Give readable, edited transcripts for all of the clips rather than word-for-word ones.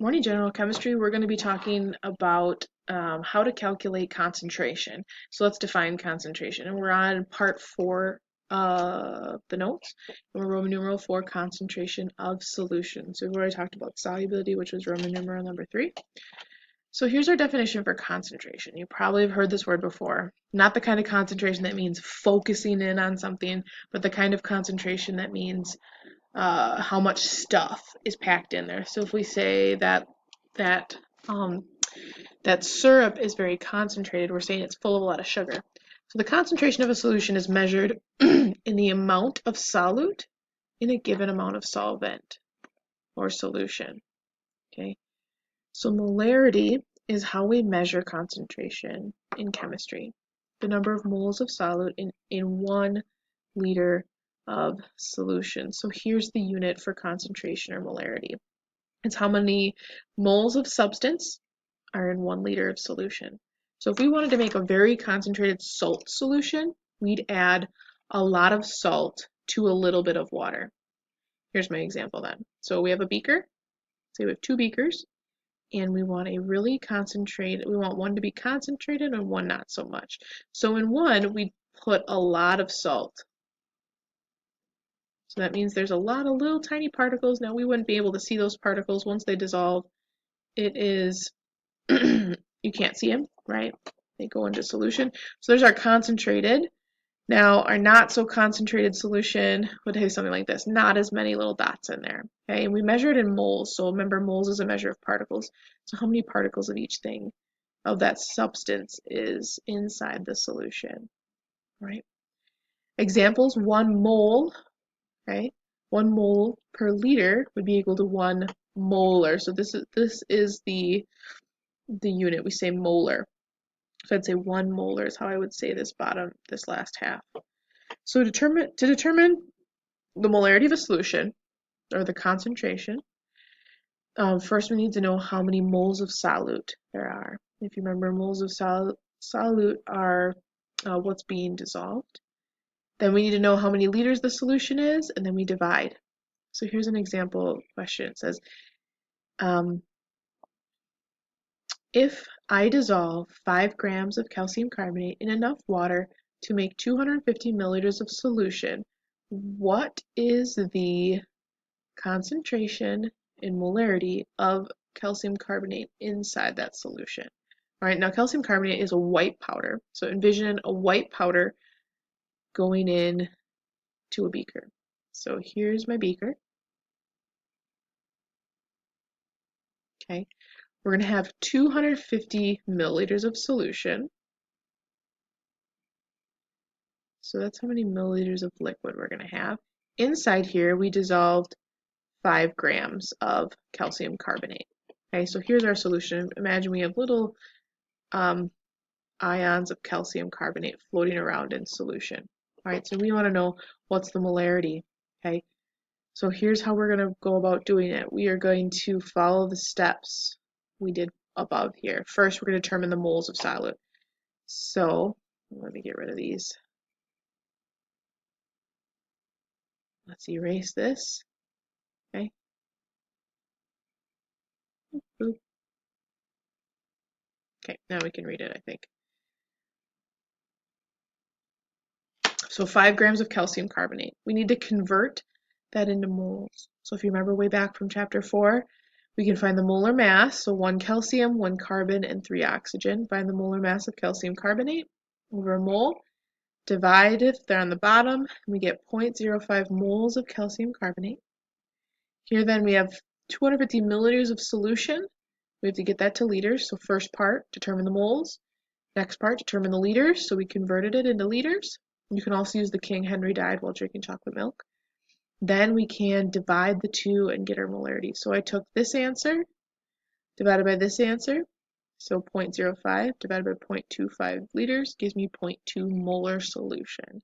Morning General Chemistry, we're going to be talking about how to calculate concentration. So let's define concentration. And we're on part 4 of the notes. And we're Roman numeral 4, concentration of solution. So we've already talked about solubility, which was Roman numeral number 3. So here's our definition for concentration. You probably have heard this word before. Not the kind of concentration that means focusing in on something, but the kind of concentration that means how much stuff is packed in there. So if we say that um, that syrup is very concentrated, we're saying it's full of a lot of sugar. So the concentration of a solution is measured in the amount of solute in a given amount of solvent or solution. Okay. So molarity is how we measure concentration in chemistry. The number of moles of solute in 1 liter of solution. So here's the unit for concentration or molarity. It's how many moles of substance are in 1 liter of solution. So if we wanted to make a very concentrated salt solution, we'd add a lot of salt to a little bit of water. Here's my example then. So we have a beaker. Say we have 2 beakers, and we want a really concentrated, we want one to be concentrated and one not so much. So in one, we put a lot of salt. So that means there's a lot of little tiny particles. Now we wouldn't be able to see those particles once they dissolve. It is, you can't see them, right? They go into solution. So there's our concentrated. Now our not so concentrated solution would have something like this, not as many little dots in there. Okay, and we measure it in moles. So remember, moles is a measure of particles. So how many particles of each thing of that substance is inside the solution, right? Examples, 1 mole. Okay, 1 mole per liter would be equal to 1 molar. So this is the unit. We say molar. So I'd say 1 molar is how I would say this last half. So to determine the molarity of a solution, or the concentration, first we need to know how many moles of solute there are. If you remember, moles of solute are what's being dissolved. Then we need to know how many liters the solution is, and then we divide. So here's an example question. It says, if I dissolve 5 grams of calcium carbonate in enough water to make 250 milliliters of solution, what is the concentration in molarity of calcium carbonate inside that solution? All right, now calcium carbonate is a white powder. So envision a white powder going in to a beaker. So here's my beaker. Okay, we're going to have 250 milliliters of solution. So that's how many milliliters of liquid we're going to have. Inside here, we dissolved 5 grams of calcium carbonate. Okay, so here's our solution. Imagine we have little ions of calcium carbonate floating around in solution. All right, so we want to know what's the molarity. Okay, so here's how we're going to go about doing it. We are going to follow the steps we did above here. First, we're going to determine the moles of solute. So let me get rid of these. Let's erase this. Okay. Okay, now we can read it, I think. So 5 grams of calcium carbonate. We need to convert that into moles. So if you remember way back from chapter 4, we can find the molar mass, so 1 calcium, 1 carbon, and 3 oxygen. Find the molar mass of calcium carbonate over a mole. Divide if they're on the bottom, and we get 0.05 moles of calcium carbonate. Here then we have 250 milliliters of solution. We have to get that to liters. So first part, determine the moles. Next part, determine the liters. So we converted it into liters. You can also use the King Henry died while drinking chocolate milk. Then we can divide the two and get our molarity. So I took this answer divided by this answer. So 0.05 divided by 0.25 liters gives me 0.2 molar solution.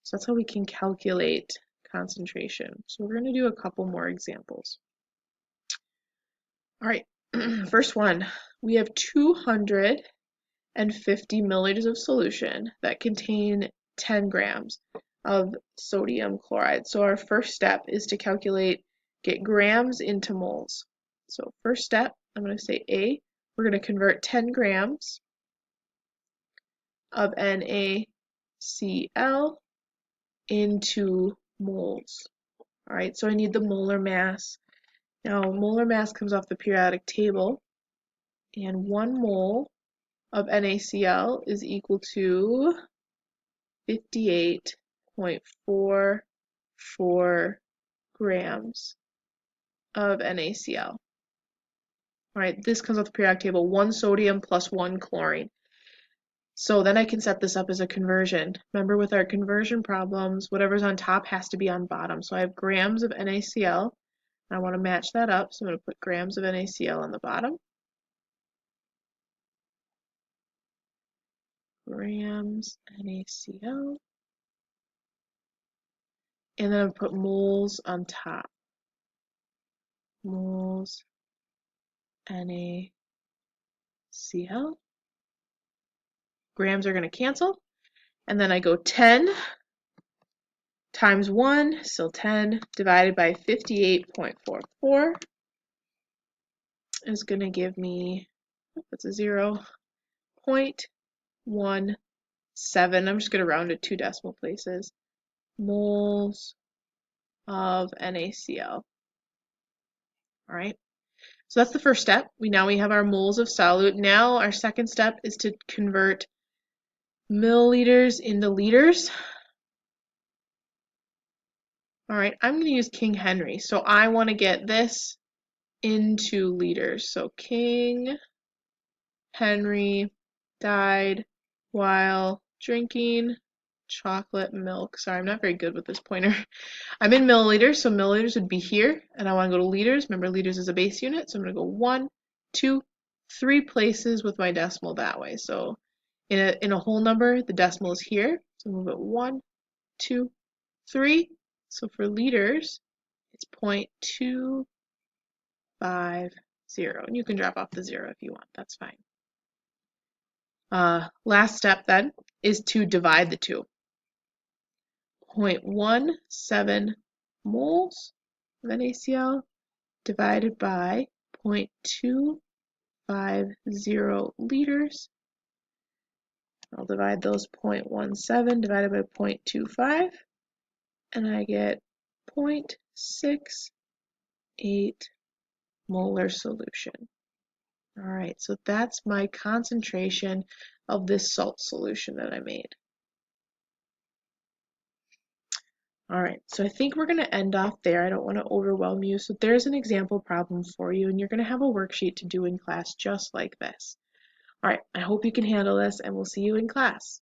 So that's how we can calculate concentration. So we're going to do a couple more examples. All right, first one, we have 250 milliliters of solution that contain 10 grams of sodium chloride. So our first step is to get grams into moles. So first step, I'm going to say A, we're going to convert 10 grams of NaCl into moles. All right, so I need the molar mass. Now, molar mass comes off the periodic table, and 1 mole of NaCl is equal to 58.44 grams of NaCl. All right, this comes off the periodic table, 1 sodium plus 1 chlorine. So then I can set this up as a conversion. Remember, with our conversion problems, whatever's on top has to be on bottom. So I have grams of NaCl. I want to match that up, so I'm going to put grams of NaCl on the bottom. Grams NaCl. And then I'll put moles on top. Moles NaCl. Grams are going to cancel. And then I go 10 times 1, still 10, divided by 58.44 is going to give me, that's a 0.17. I'm just going to round it 2 decimal places. Moles of NaCl. All right. So that's the first step. Now we have our moles of solute. Now our second step is to convert milliliters into liters. All right, I'm going to use King Henry. So I want to get this into liters. So King Henry died while drinking chocolate milk. Sorry, I'm not very good with this pointer. I'm in milliliters, so milliliters would be here, and I want to go to liters. Remember, liters is a base unit, so I'm going to go 1, 2, 3 places with my decimal that way. So in a whole number, the decimal is here. So move it 1, 2, 3. So for liters, it's 0.250, and you can drop off the 0 if you want. That's fine. Last step then is to divide the two. 0.17 moles of NaCl divided by 0.250 liters. I'll divide those 0.17 divided by 0.25, and I get 0.68 molar solution. All right, so that's my concentration of this salt solution that I made. All right, so I think we're going to end off there. I don't want to overwhelm you. So there's an example problem for you, and you're going to have a worksheet to do in class just like this. All right, I hope you can handle this, and we'll see you in class.